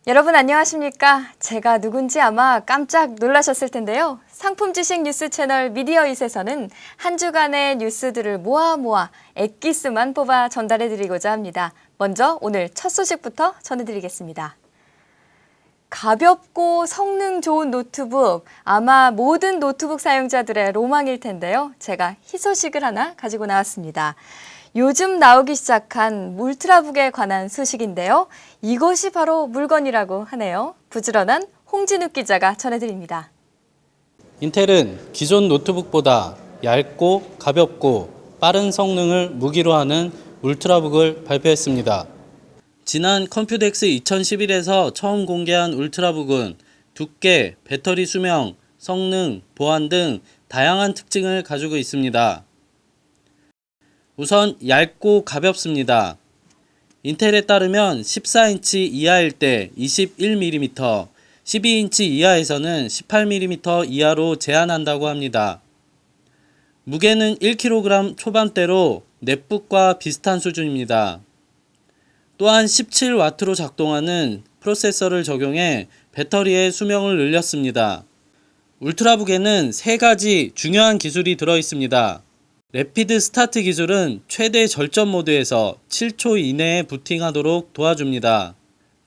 여러분 안녕하십니까? 제가 누군지 아마 깜짝 놀라셨을 텐데요. 상품 지식 뉴스 채널 미디어잇에서는 한 주간의 뉴스들을 모아 엑기스만 뽑아 전달해드리고자 합니다. 먼저 오늘 첫 소식부터 전해드리겠습니다. 가볍고 성능 좋은 노트북, 아마 모든 노트북 사용자들의 로망일 텐데요. 제가 희소식을 하나 가지고 나왔습니다. 요즘 나오기 시작한 울트라북에 관한 소식인데요. 이것이 바로 물건이라고 하네요. 부지런한 홍진욱 기자가 전해드립니다. 인텔은 기존 노트북보다 얇고 가볍고 빠른 성능을 무기로 하는 울트라북을 발표했습니다. 지난 컴퓨텍스 2011에서 처음 공개한 울트라북은 두께, 배터리 수명, 성능, 보안 등 다양한 특징을 가지고 있습니다. 우선 얇고 가볍습니다. 인텔에 따르면 14인치 이하일 때 21mm, 12인치 이하에서는 18mm 이하로 제한한다고 합니다. 무게는 1kg 초반대로 넷북과 비슷한 수준입니다. 또한 17W로 작동하는 프로세서를 적용해 배터리의 수명을 늘렸습니다. 울트라북에는 3가지 중요한 기술이 들어있습니다. 래피드 스타트 기술은 최대 절전 모드에서 7초 이내에 부팅하도록 도와줍니다.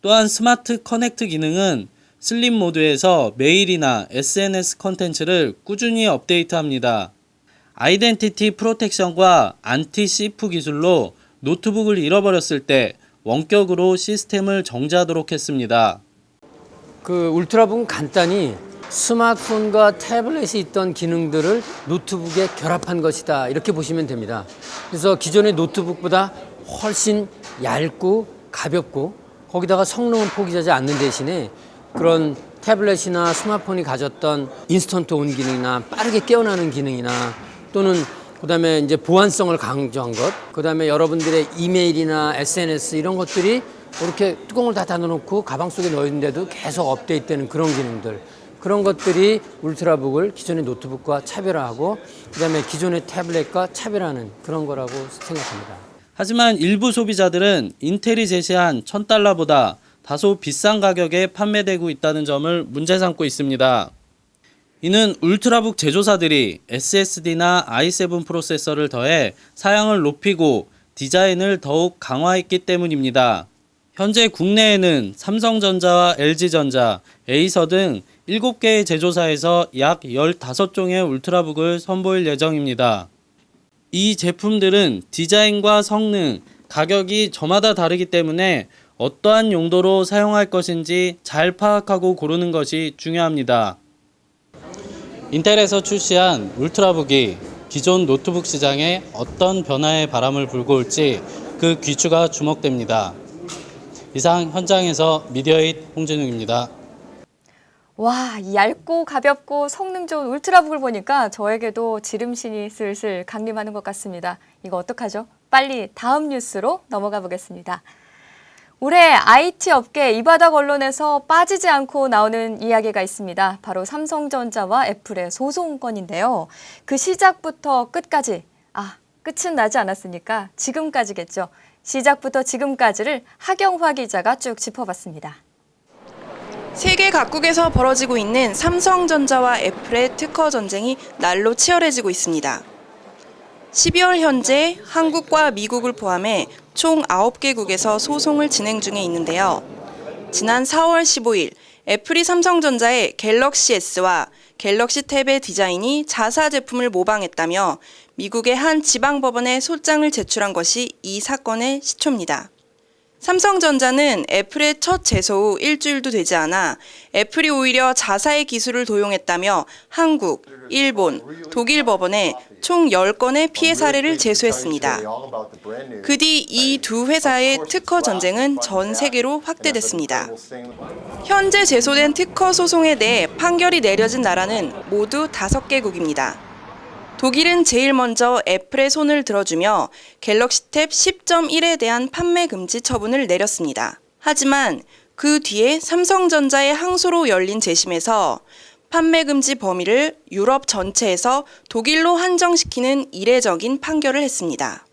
또한 스마트 커넥트 기능은 슬림 모드에서 메일이나 SNS 콘텐츠를 꾸준히 업데이트합니다. 아이덴티티 프로텍션과 안티 시프 기술로 노트북을 잃어버렸을 때 원격으로 시스템을 정지하도록 했습니다. 울트라북은 간단히 스마트폰과 태블릿이 있던 기능들을 노트북에 결합한 것이다, 이렇게 보시면 됩니다. 그래서 기존의 노트북보다 훨씬 얇고 가볍고 거기다가 성능은 포기하지 않는 대신에 그런 태블릿이나 스마트폰이 가졌던 인스턴트 온 기능이나 빠르게 깨어나는 기능이나 또는 그다음에 이제 보안성을 강조한 것, 그다음에 여러분들의 이메일이나 SNS 이런 것들이 이렇게 뚜껑을 다 닫아놓고 가방 속에 넣었는데도 계속 업데이트되는 그런 기능들, 그런 것들이 울트라북을 기존의 노트북과 차별화하고 그다음에 기존의 태블릿과 차별화하는 그런 거라고 생각합니다. 하지만 일부 소비자들은 인텔이 제시한 $1,000보다 다소 비싼 가격에 판매되고 있다는 점을 문제 삼고 있습니다. 이는 울트라북 제조사들이 SSD나 i7 프로세서를 더해 사양을 높이고 디자인을 더욱 강화했기 때문입니다. 현재 국내에는 삼성전자와 LG전자, 에이서 등 7개의 제조사에서 약 15종의 울트라북을 선보일 예정입니다. 이 제품들은 디자인과 성능, 가격이 저마다 다르기 때문에 어떠한 용도로 사용할 것인지 잘 파악하고 고르는 것이 중요합니다. 인텔에서 출시한 울트라북이 기존 노트북 시장에 어떤 변화의 바람을 불고 올지 그 귀추가 주목됩니다. 이상 현장에서 미디어잇 홍진욱입니다. 와, 얇고 가볍고 성능 좋은 울트라북을 보니까 저에게도 지름신이 슬슬 강림하는 것 같습니다. 이거 어떡하죠? 빨리 다음 뉴스로 넘어가 보겠습니다. 올해 IT 업계 이 바닥 언론에서 빠지지 않고 나오는 이야기가 있습니다. 바로 삼성전자와 애플의 소송건인데요. 그 시작부터 끝까지, 끝은 나지 않았으니까 지금까지겠죠. 시작부터 지금까지를 하경화 기자가 쭉 짚어봤습니다. 세계 각국에서 벌어지고 있는 삼성전자와 애플의 특허 전쟁이 날로 치열해지고 있습니다. 12월 현재 한국과 미국을 포함해 총 9개국에서 소송을 진행 중에 있는데요. 지난 4월 15일 애플이 삼성전자의 갤럭시 S와 갤럭시 탭의 디자인이 자사 제품을 모방했다며 미국의 한 지방법원에 소장을 제출한 것이 이 사건의 시초입니다. 삼성전자는 애플의 첫 제소 후 일주일도 되지 않아 애플이 오히려 자사의 기술을 도용했다며 한국, 일본, 독일 법원에 총 10건의 피해 사례를 제소했습니다. 그 뒤 이 두 회사의 특허 전쟁은 전 세계로 확대됐습니다. 현재 제소된 특허 소송에 대해 판결이 내려진 나라는 모두 5개국입니다. 독일은 제일 먼저 애플의 손을 들어주며 갤럭시 탭 10.1에 대한 판매 금지 처분을 내렸습니다. 하지만 그 뒤에 삼성전자의 항소로 열린 재심에서 판매 금지 범위를 유럽 전체에서 독일로 한정시키는 이례적인 판결을 했습니다.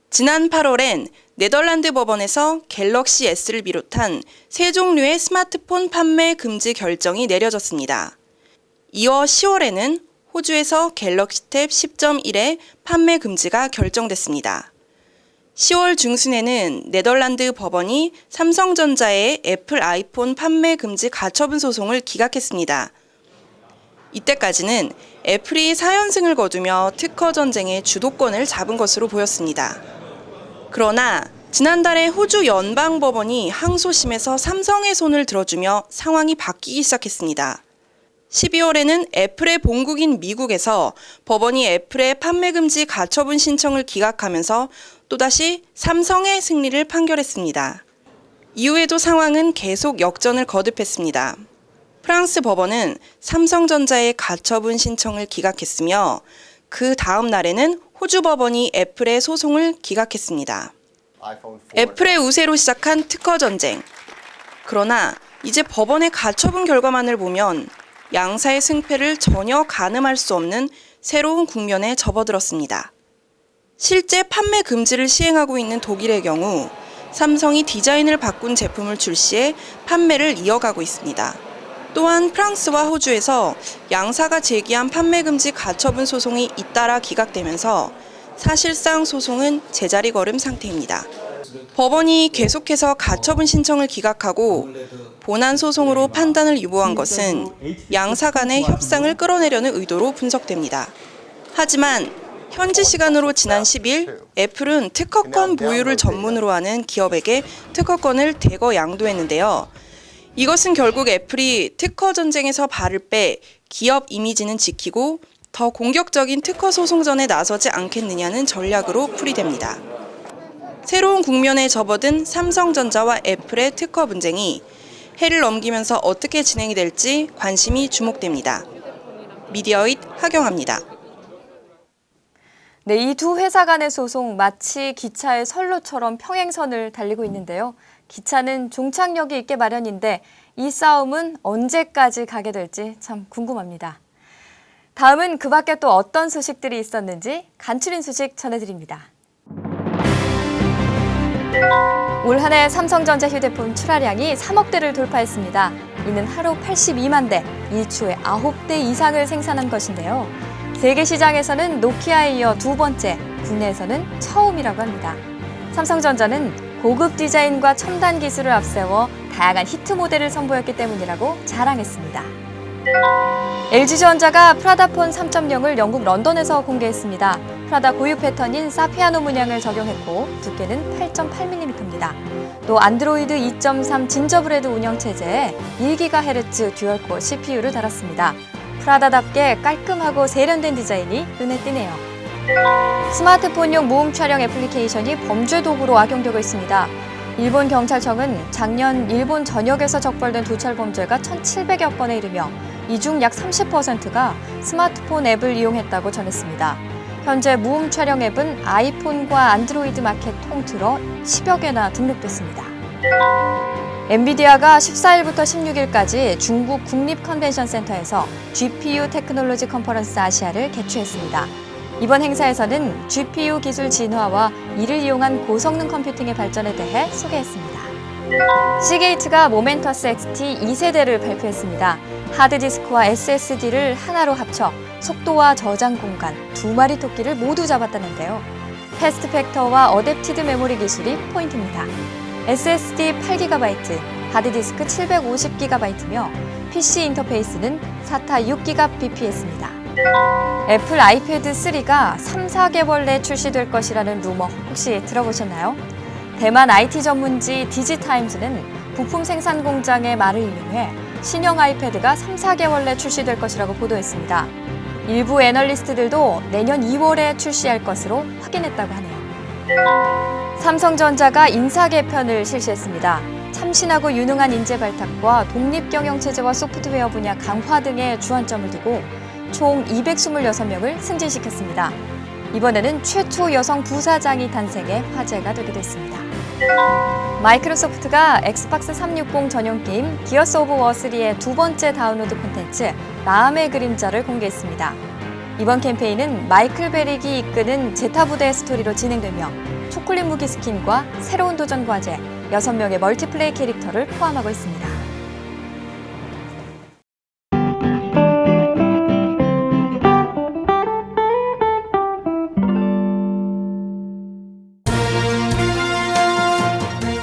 지난 8월엔 네덜란드 법원에서 갤럭시 S를 비롯한 세 종류의 스마트폰 판매 금지 결정이 내려졌습니다. 이어 10월에는 호주에서 갤럭시 탭 10.1의 판매 금지가 결정됐습니다. 10월 중순에는 네덜란드 법원이 삼성전자의 애플 아이폰 판매 금지 가처분 소송을 기각했습니다. 이때까지는 애플이 4연승을 거두며 특허 전쟁의 주도권을 잡은 것으로 보였습니다. 그러나 지난달에 호주 연방법원이 항소심에서 삼성의 손을 들어주며 상황이 바뀌기 시작했습니다. 12월에는 애플의 본국인 미국에서 법원이 애플의 판매 금지 가처분 신청을 기각하면서 또다시 삼성의 승리를 판결했습니다. 이후에도 상황은 계속 역전을 거듭했습니다. 프랑스 법원은 삼성전자의 가처분 신청을 기각했으며 그 다음 날에는 호주 법원이 애플의 소송을 기각했습니다. 애플의 우세로 시작한 특허 전쟁. 그러나 이제 법원의 가처분 결과만을 보면 양사의 승패를 전혀 가늠할 수 없는 새로운 국면에 접어들었습니다. 실제 판매 금지를 시행하고 있는 독일의 경우 삼성이 디자인을 바꾼 제품을 출시해 판매를 이어가고 있습니다. 또한 프랑스와 호주에서 양사가 제기한 판매 금지 가처분 소송이 잇따라 기각되면서 사실상 소송은 제자리 걸음 상태입니다. 법원이 계속해서 가처분 신청을 기각하고 본안 소송으로 판단을 유보한 것은 양사 간의 협상을 끌어내려는 의도로 분석됩니다. 하지만 현지 시간으로 지난 10일 애플은 특허권 보유를 전문으로 하는 기업에게 특허권을 대거 양도했는데요. 이것은 결국 애플이 특허 전쟁에서 발을 빼 기업 이미지는 지키고 더 공격적인 특허 소송전에 나서지 않겠느냐는 전략으로 풀이됩니다. 새로운 국면에 접어든 삼성전자와 애플의 특허 분쟁이 해를 넘기면서 어떻게 진행이 될지 관심이 주목됩니다. 미디어잇 하경아입니다. 네, 이 두 회사 간의 소송 마치 기차의 선로처럼 평행선을 달리고 있는데요. 기차는 종착역이 있게 마련인데 이 싸움은 언제까지 가게 될지 참 궁금합니다. 다음은 그 밖에 또 어떤 소식들이 있었는지 간추린 소식 전해드립니다. 올 한 해 삼성전자 휴대폰 출하량이 3억 대를 돌파했습니다. 이는 하루 82만 대, 일초에 9대 이상을 생산한 것인데요. 세계 시장에서는 노키아에 이어 두 번째, 국내에서는 처음이라고 합니다. 삼성전자는 고급 디자인과 첨단 기술을 앞세워 다양한 히트 모델을 선보였기 때문이라고 자랑했습니다. LG전자가 프라다폰 3.0을 영국 런던에서 공개했습니다. 프라다 고유 패턴인 사피아노 문양을 적용했고 두께는 8.8mm입니다. 또 안드로이드 2.3 진저브레드 운영체제에 1GHz 듀얼코어 CPU를 달았습니다. 프라다답게 깔끔하고 세련된 디자인이 눈에 띄네요. 스마트폰용 모음 촬영 애플리케이션이 범죄 도구로 악용되고 있습니다. 일본 경찰청은 작년 일본 전역에서 적발된 도찰 범죄가 1,700여 건에 이르며 이 중 약 30%가 스마트폰 앱을 이용했다고 전했습니다. 현재 모음 촬영 앱은 아이폰과 안드로이드 마켓 통틀어 10여 개나 등록됐습니다. 엔비디아가 14일부터 16일까지 중국 국립컨벤션센터에서 GPU 테크놀로지 컨퍼런스 아시아를 개최했습니다. 이번 행사에서는 GPU 기술 진화와 이를 이용한 고성능 컴퓨팅의 발전에 대해 소개했습니다. 시게이트가 모멘터스 XT 2세대를 발표했습니다. 하드디스크와 SSD를 하나로 합쳐 속도와 저장 공간, 두 마리 토끼를 모두 잡았다는데요. 패스트 팩터와 어댑티드 메모리 기술이 포인트입니다. SSD 8GB, 하드디스크 750GB며 PC 인터페이스는 SATA 6GBps입니다. 애플 아이패드 3가 3, 4개월 내 출시될 것이라는 루머 혹시 들어보셨나요? 대만 IT 전문지 디지타임즈는 부품 생산 공장의 말을 인용해 신형 아이패드가 3, 4개월 내 출시될 것이라고 보도했습니다. 일부 애널리스트들도 내년 2월에 출시할 것으로 확인했다고 하네요. 삼성전자가 인사 개편을 실시했습니다. 참신하고 유능한 인재 발탁과 독립경영체제와 소프트웨어 분야 강화 등에 주안점을 두고 총 226명을 승진시켰습니다. 이번에는 최초 여성 부사장이 탄생해 화제가 되기도 했습니다. 마이크로소프트가 엑스박스 360 전용 게임 기어스 오브 워 3의 두 번째 다운로드 콘텐츠 마음의 그림자를 공개했습니다. 이번 캠페인은 마이클 베릭이 이끄는 제타 부대의 스토리로 진행되며 초콜릿 무기 스킨과 새로운 도전 과제, 6명의 멀티플레이 캐릭터를 포함하고 있습니다.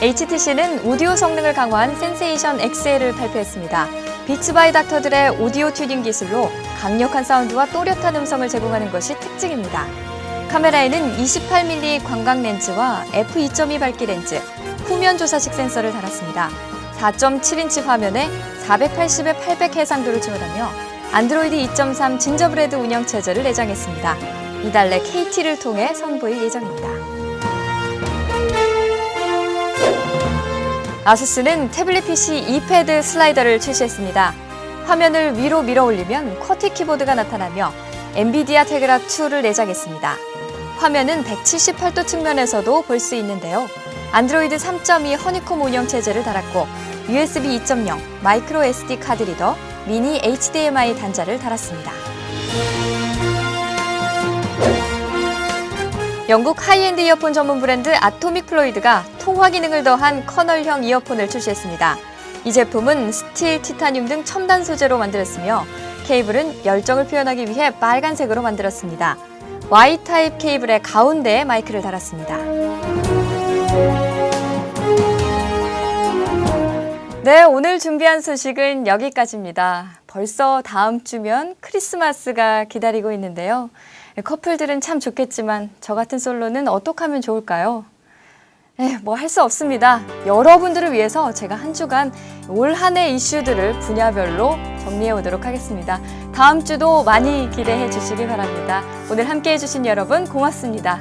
HTC는 오디오 성능을 강화한 센세이션 XL을 발표했습니다. 비츠 바이 닥터들의 오디오 튜닝 기술로 강력한 사운드와 또렷한 음성을 제공하는 것이 특징입니다. 카메라에는 28mm 광각 렌즈와 f2.2 밝기 렌즈, 후면 조사식 센서를 달았습니다. 4.7인치 화면에 480에 800 해상도를 지원하며 안드로이드 2.3 진저브레드 운영 체제를 내장했습니다. 이달 내 KT를 통해 선보일 예정입니다. 아수스는 태블릿 PC 이패드 슬라이더를 출시했습니다. 화면을 위로 밀어 올리면 쿼티 키보드가 나타나며 엔비디아 테그라 2를 내장했습니다. 화면은 178도 측면에서도 볼 수 있는데요. 안드로이드 3.2 허니콤 운영 체제를 달았고 USB 2.0, 마이크로 SD 카드 리더, 미니 HDMI 단자를 달았습니다. 영국 하이엔드 이어폰 전문 브랜드 아토믹 플로이드가 통화 기능을 더한 커널형 이어폰을 출시했습니다. 이 제품은 스틸, 티타늄 등 첨단 소재로 만들었으며 케이블은 열정을 표현하기 위해 빨간색으로 만들었습니다. Y타입 케이블의 가운데에 마이크를 달았습니다. 네, 오늘 준비한 소식은 여기까지입니다. 벌써 다음 주면 크리스마스가 기다리고 있는데요. 커플들은 참 좋겠지만 저 같은 솔로는 어떻게 하면 좋을까요? 뭐 할 수 없습니다. 여러분들을 위해서 제가 한 주간 올 한 해 이슈들을 분야별로 정리해 오도록 하겠습니다. 다음 주도 많이 기대해 주시기 바랍니다. 오늘 함께해 주신 여러분 고맙습니다.